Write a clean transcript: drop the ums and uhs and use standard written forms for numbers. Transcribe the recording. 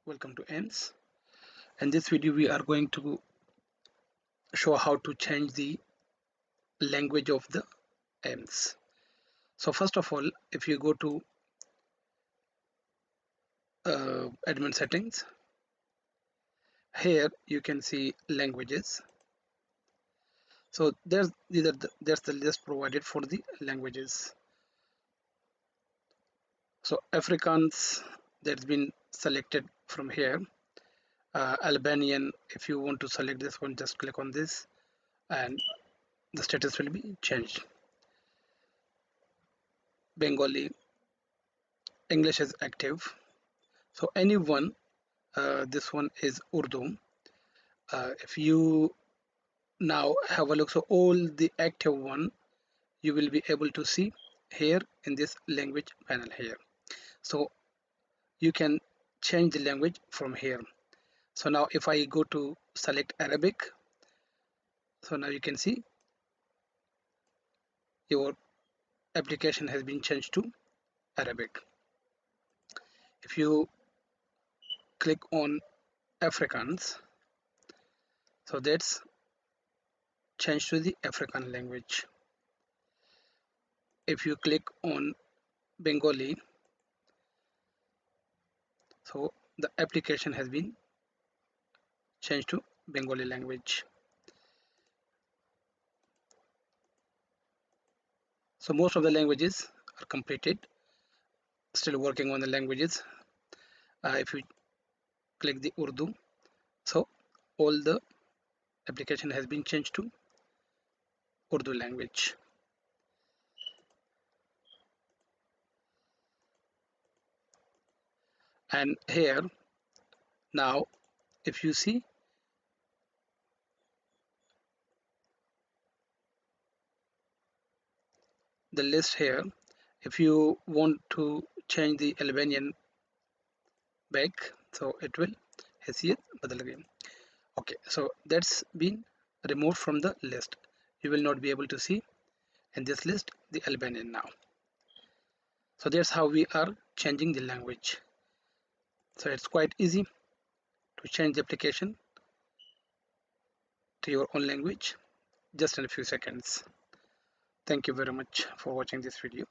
welcome to ENS. In this video we are going to show how to change the language of the ENS. So first of all, if you go to admin settings, here you can see languages. So there's the list provided for the languages. So Afrikaans, that's been selected from here. Albanian, if you want to select this one, just click on this and the status will be changed. Bengali, English is active. So anyone, this one is Urdu. If you now have a look, so all the active one you will be able to see here in this language panel here. So you can change the language from here. So now if I go to select Arabic, so now you can see your application has been changed to Arabic. If you click on Afrikaans, so that's changed to the African language. If you click on Bengali, so the application has been changed to Bengali language. So most of the languages are completed. Still working on the languages. If you click the Urdu, so all the application has been changed to Urdu language. And here now if you see the list here, if you want to change the Albanian back, so it will हैसियत बदल गई. Okay, so that's been removed from the list. You will not be able to see in this list the Albanian now. So that's how we are changing the language. So it's quite easy to change the application to your own language just in a few seconds. Thank you very much for watching this video.